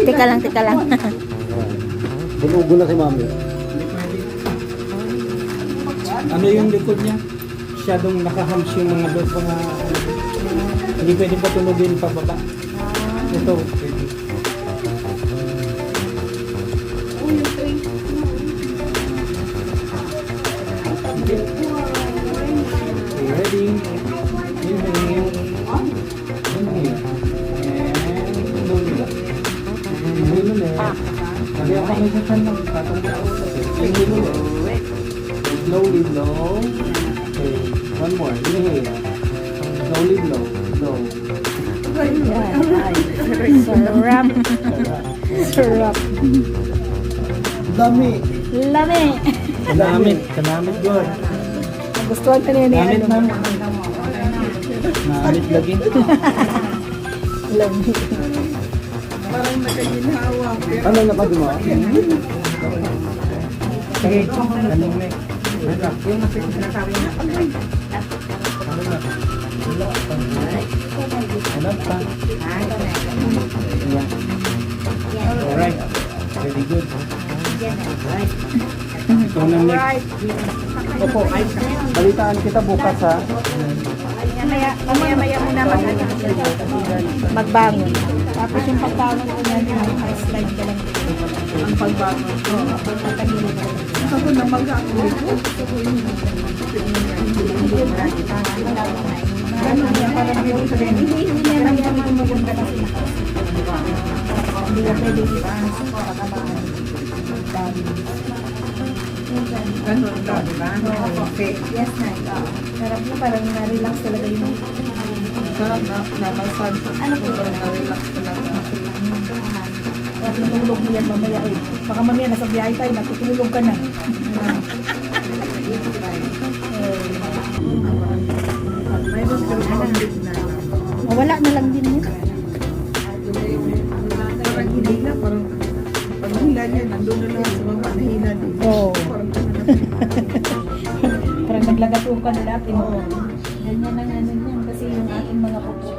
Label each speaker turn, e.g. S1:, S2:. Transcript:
S1: Teka lang, teka lang.
S2: Bulugo na si mami.
S3: Ano yung likod niya? Masyadong nakahams yung mga doon mga hindi pwede patulogin pababa. Ito, pwede. Okay, ready? Inhale. Inhale. And blow. Inhale ulit. Sabi ako may sasan lang. Inhale ulit. Slowly blow. Okay, one more. Inhale. Slowly blow. Blow.
S1: Sarap. Sarap.
S2: Dami.
S1: Lami.
S3: Kanamit. Kanamit good.
S1: Gustuhan ka niya
S3: Kanamit
S1: niya.
S3: na. Kanamit lagi.
S1: Lami.
S2: Ano na pa mo?
S3: Sige. Kanong neck. Yung sinasabi niya. Ano pa? Alright. Very good. Ito na next.
S2: Opo. Balitaan kita bukas ha.
S1: Mamaya muna magbangon. Tapos yung pagbangon ko yan, slide ka lang. Ang pagbangon ko. Ako na mag-ako. Hindi niya naman maganda na sila. Hindi na pwede ipasok o kakabahan. Ganun lang, diba? Okay. Yes, na. Sarap na, parang na-relax talaga yung sarap na massage. Ano po? Na-relax talaga. At natulog mo yan mamaya eh. Baka mamaya nasa biyahe tayo, natutulog ka na. Wala na lang din yun.
S4: Parang hila, parang pag hila niya, nandun na lang sa baba, nahila din.
S1: Oo. Parang naglagato ka na natin. Ganyan ang ano yan kasi yung ating mga pupo.